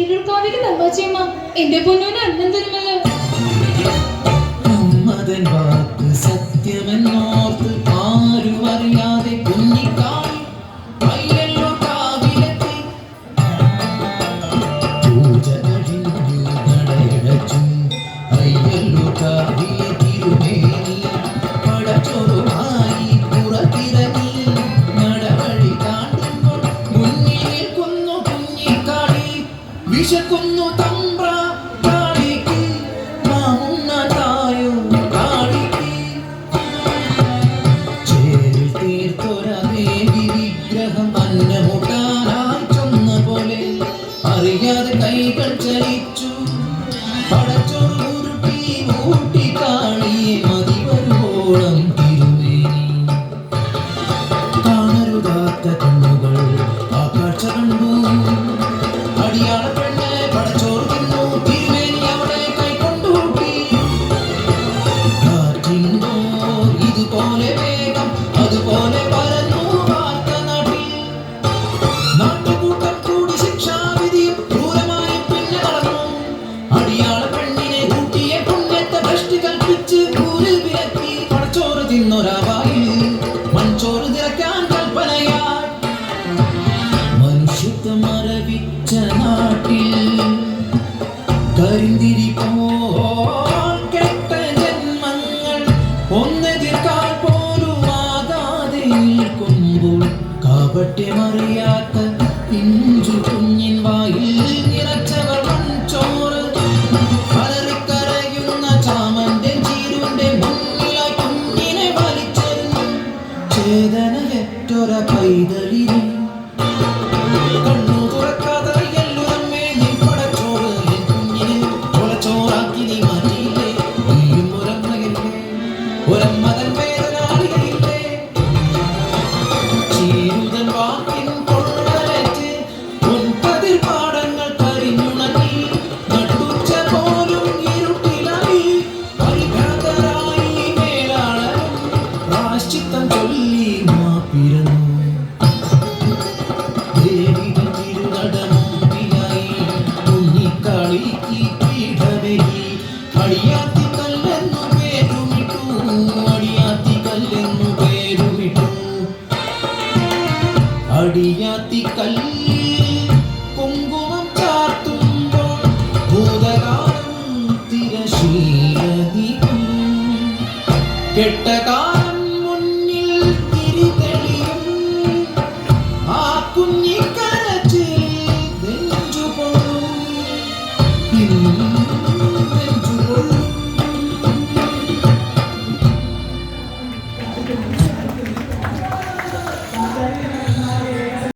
കീഴൂർക്കാവിലെ തമ്പാച്ചിയമ്മ എന്റെ പൊന്നൂന് അന്നം തരുമല്ലോ. അമ്മതൻ വാക്ക് സത്യമെന്നോർത്ത് ആരും അറിയാതെ കുഞ്ഞിക്കാളി അയ്യല്ലോ കാവിലെത്തി. പൂജ കഴിഞ്ഞു നടയടച്ചു അയ്യല്ലോ കാവിലെ തിരുമേനി പടച്ചോറുമായി പുറത്തിറങ്ങി നടവഴി കാണുമ്പോൾ മുന്നിൽ നിൽക്കുന്നു കുഞ്ഞിക്കാളി. വിശക്കുന്നു തമ്പ്ര കാളിക്ക് മാമുണ്ണ തായോ കാളിക്ക്. ചേരിൽ തീർത്തൊര ദേവി വിഗ്രഹം അന്നമുട്ടാനായി ചൊന്ന പോലെ അറിയാതെ കൈകൾ ചലിച്ചു. പടച്ചോറ് ഉരുട്ടി ഊട്ടി കാളിയെ മതി വരുവോളം തിരുമേനി. കാണരുതാത്ത കണ്ണുകൾ ആ കാഴ്ച കണ്ടു. അടിയാള പെണ്ണ് പടച്ചോറ് തിന്നു. തിരുമേനി അവിടെ കൈകൊണ്ടൂട്ടി. കാറ്റിനുണ്ടോ ഇതുപോലെ വേഗം അതുപോലെ പരന്നു വാർത്ത നാട്ടിൽ. നാട്ടുകൂട്ടം കൂടി ശിക്ഷാവിധിയും ക്രൂരമായി പിന്നെ നടന്നു. അടിയാള പെണ്ണിനെ കൂട്ടിയ പുണ്യത്തെ ഭ്രഷ്ടി കൽപ്പിച്ച് കൂര് വിലക്കി. പടച്ചോറ് തിന്നൊരാവായിൽ മൺചോറ് നിറയ്ക്കാൻ കൽപ്പനയായി. മനുഷ്യത്വം മരവിച്ച നാട്ടിൽ കരിന്തിരി പോൽ കെട്ട ജന്മങ്ങൾ ഒന്നെതിർക്കാൻ പോലും ആകാതെ നിൽക്കുമ്പോൾ കാപട്യമറിയാത്ത പിഞ്ചു കുഞ്ഞിൻ വായിൽ നിറച്ചവർ മൺചോറ്. കലറിക്കരയുന്ന ചാമന്റെ ചീരുന്റെ മുന്നിലായി കുഞ്ഞിനെ വലിച്ചെറിഞ്ഞു. ചേതനയറ്റൊര പൈതലിനെ കണ്ണു തുറക്കാതെ എല്ലുറമ്മേ നീ പടച്ചോറ് എൻ കുഞ്ഞിനെ കൊലച്ചോറാക്കി നീ മാറ്റിയില്ലേ. നീയും ഒരമ്മയില്ലേ ഒരമ്മതൻ വേദനാളികളില്ലേ. ചീരുതൻ വാക്കിൻ കൊള്ളലേറ്റ് പൊൻകതിർ പാടങ്ങൾ കരിഞ്ഞുണങ്ങി. നട്ടുച്ച പോലും ഇരുട്ടിലായി പരിഭ്രാന്തരായി മേലാളരും പ്രായശ്ചിത്തം ചൊല്ലി മാപ്പിരന്നു. ദേവിതൻ തിരുനടമുമ്പിലായി കുഞ്ഞിക്കാളിക്ക് പീഠമേകി. അടിയാത്തിക്കല്ലെന്നു പേരുമിട്ടു. അടിയാത്തിക്കല്ലെന്നു പേരുമിട്ടു. അടിയാത്തിക്കല്ലിൽ കുങ്കുമം ചാർത്തുമ്പോൾ ഭൂതകാലം തിരശീല നീക്കും. കെട്ടകാലം മുന്നിൽ തിരിതെളിയും. ആ കുഞ്ഞിക്കരച്ചിൽ നെഞ്ചുപൊള്ളും.